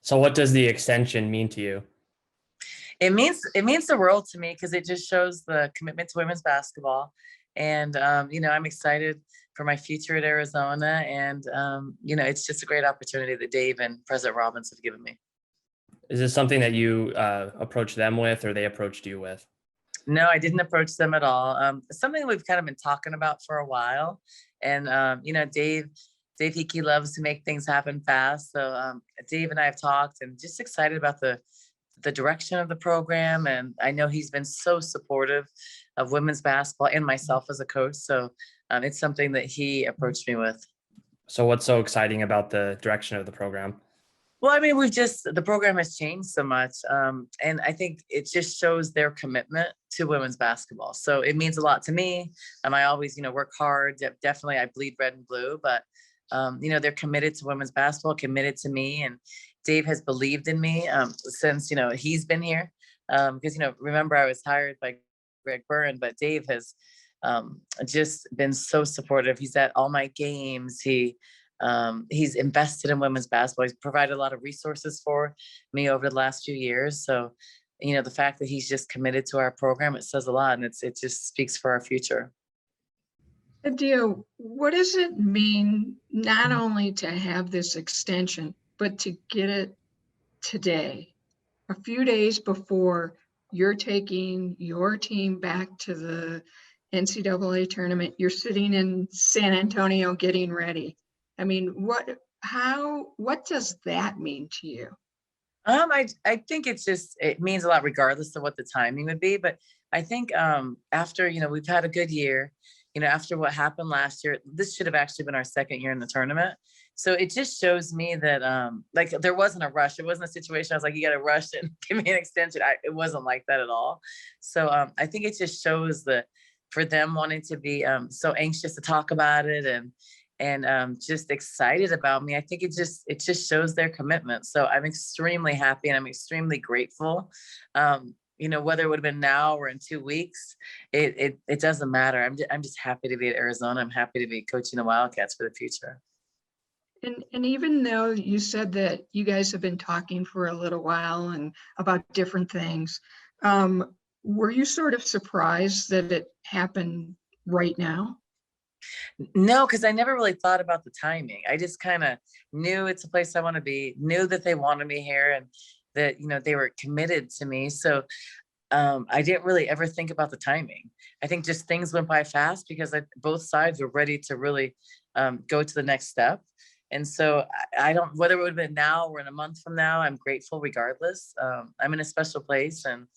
So what does the extension mean to you? It means the world to me because it just shows the commitment to women's basketball. And I'm excited for my future at Arizona. And it's just a great opportunity that Dave and President Robbins have given me. Is this something that you approached them with, or they approached you with? No, I didn't approach them at all. Something we've kind of been talking about for a while. And Dave Hickey loves to make things happen fast. So Dave and I have talked and just excited about the direction of the program. And I know he's been so supportive of women's basketball and myself as a coach. So it's something that he approached me with. So what's so exciting about the direction of the program? Well, I mean, the program has changed so much. And I think it just shows their commitment to women's basketball. So it means a lot to me. I always, work hard. Definitely, I bleed red and blue, but, they're committed to women's basketball, committed to me. And Dave has believed in me since, he's been here. Because, remember, I was hired by Greg Byrne, but Dave has just been so supportive. He's at all my games. He's invested in women's basketball. He's provided a lot of resources for me over the last few years. So, the fact that he's just committed to our program, it says a lot, and it just speaks for our future. Adia, what does it mean not only to have this extension, but to get it today, a few days before you're taking your team back to the NCAA tournament? You're sitting in San Antonio getting ready. I mean, what does that mean to you? I think it means a lot regardless of what the timing would be. But I think after, we've had a good year, after what happened last year, this should have actually been our second year in the tournament. So it just shows me that there wasn't a rush. It wasn't a situation I was like, you got to rush and give me an extension. It wasn't like that at all. So I think it just shows that for them wanting to be so anxious to talk about it and just excited about me. I think it just shows their commitment. So I'm extremely happy and I'm extremely grateful. Whether it would have been now or in 2 weeks, it doesn't matter. I'm just happy to be at Arizona. I'm happy to be coaching the Wildcats for the future. And even though you said that you guys have been talking for a little while and about different things, were you sort of surprised that it happened right now? No, because I never really thought about the timing. I just kind of knew it's a place I want to be, knew that they wanted me here and that, they were committed to me. So I didn't really ever think about the timing. I think just things went by fast because both sides were ready to really go to the next step. And so I don't, whether it would have been now or in a month from now, I'm grateful regardless. I'm in a special place. And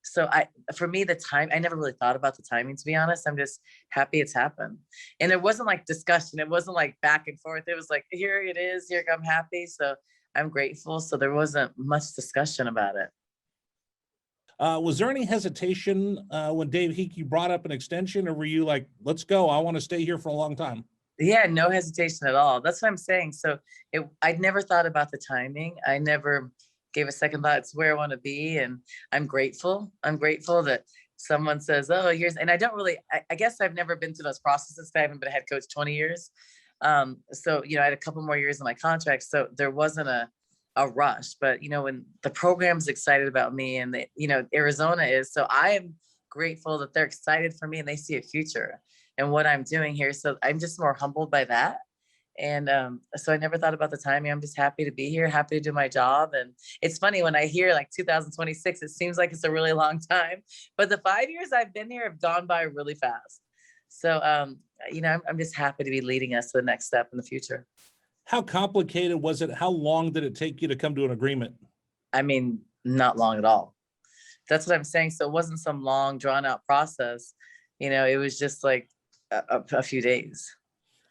so for me, the time, I never really thought about the timing, to be honest. I'm just happy it's happened. And it wasn't like discussion. It wasn't like back and forth. It was like, here it is, here I'm happy. So I'm grateful. So there wasn't much discussion about it. Was there any hesitation when Dave Hickey brought up an extension, or were you like, let's go, I want to stay here for a long time? Yeah, no hesitation at all. That's what I'm saying. So I'd never thought about the timing. I never gave a second thought. It's where I want to be. And I'm grateful. I'm grateful that someone says, oh, and I don't really, I guess I've never been through those processes. I haven't been a head coach 20 years. So, I had a couple more years in my contract. So there wasn't a rush, but, when the program's excited about me and, Arizona is, so I am grateful that they're excited for me and they see a future in what I'm doing here. So I'm just more humbled by that. And so I never thought about the timing. I'm just happy to be here, happy to do my job. And it's funny when I hear like 2026, it seems like it's a really long time, but the 5 years I've been here have gone by really fast. So, I'm just happy to be leading us to the next step in the future. How complicated was it? How long did it take you to come to an agreement? I mean, not long at all. That's what I'm saying. So it wasn't some long drawn out process. It was just like a few days.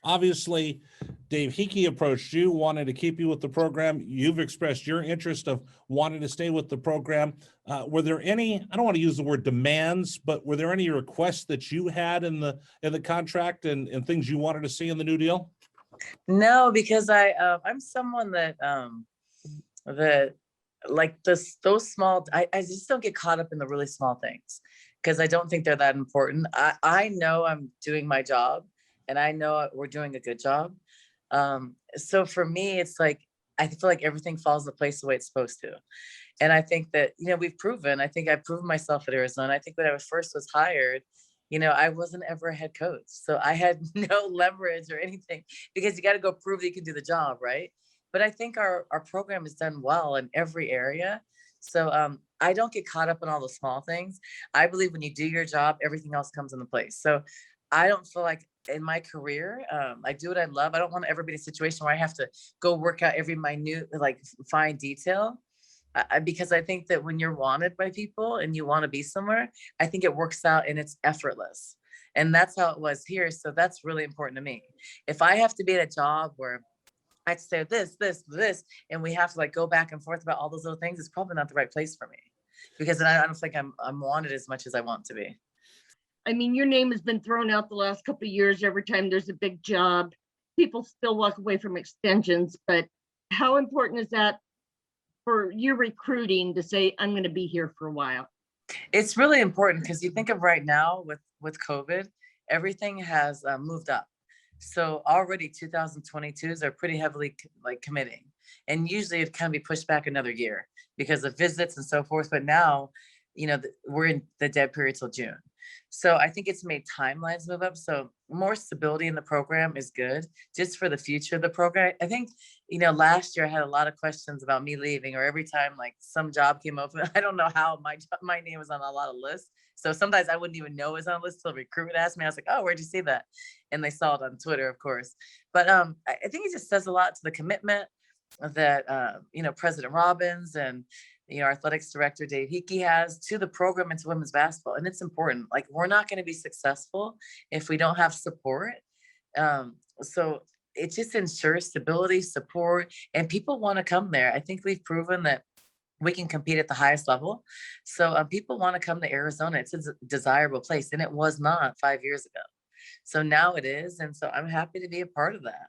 Obviously, Dave Hickey approached you, wanted to keep you with the program. You've expressed your interest of wanting to stay with the program. Were there any, I don't want to use the word demands, but were there any requests that you had in the contract and things you wanted to see in the new deal? No, because I'm someone that like those small, I just don't get caught up in the really small things because I don't think they're that important. I know I'm doing my job and I know we're doing a good job. So for me, it's like, I feel like everything falls into place the way it's supposed to. And I think that, we've proven, I think I've proven myself at Arizona. I think when I first was hired, I wasn't ever a head coach. So I had no leverage or anything, because you got to go prove that you can do the job, right? But I think our program is done well in every area. So I don't get caught up in all the small things. I believe when you do your job, everything else comes into place. So I don't feel like in my career, I do what I love. I don't want to ever be in a situation where I have to go work out every minute, like fine detail. Because I think that when you're wanted by people and you want to be somewhere, I think it works out and it's effortless. And that's how it was here. So that's really important to me. If I have to be at a job where I say this, and we have to like go back and forth about all those little things, it's probably not the right place for me, because then I don't think I'm wanted as much as I want to be. I mean, your name has been thrown out the last couple of years. Every time there's a big job, people still walk away from extensions. But how important is that for your recruiting to say, I'm going to be here for a while? It's really important, because you think of right now with COVID, everything has moved up. So already 2022s are pretty heavily like committing, and usually it can be pushed back another year because of visits and so forth. But now, we're in the dead period till June. So I think it's made timelines move up. So more stability in the program is good just for the future of the program. I think, last year I had a lot of questions about me leaving, or every time like some job came open, I don't know how my name was on a lot of lists. So sometimes I wouldn't even know it was on a list till a recruiter asked me. I was like, oh, where'd you see that? And they saw it on Twitter, of course. But I think it just says a lot to the commitment that, President Robbins and, our athletics director, Dave Hickey, has to the program and to women's basketball. And it's important. Like, we're not going to be successful if we don't have support. So it just ensures stability, support, and people want to come there. I think we've proven that we can compete at the highest level. So people want to come to Arizona. It's a desirable place, and it was not 5 years ago. So now it is. And so I'm happy to be a part of that.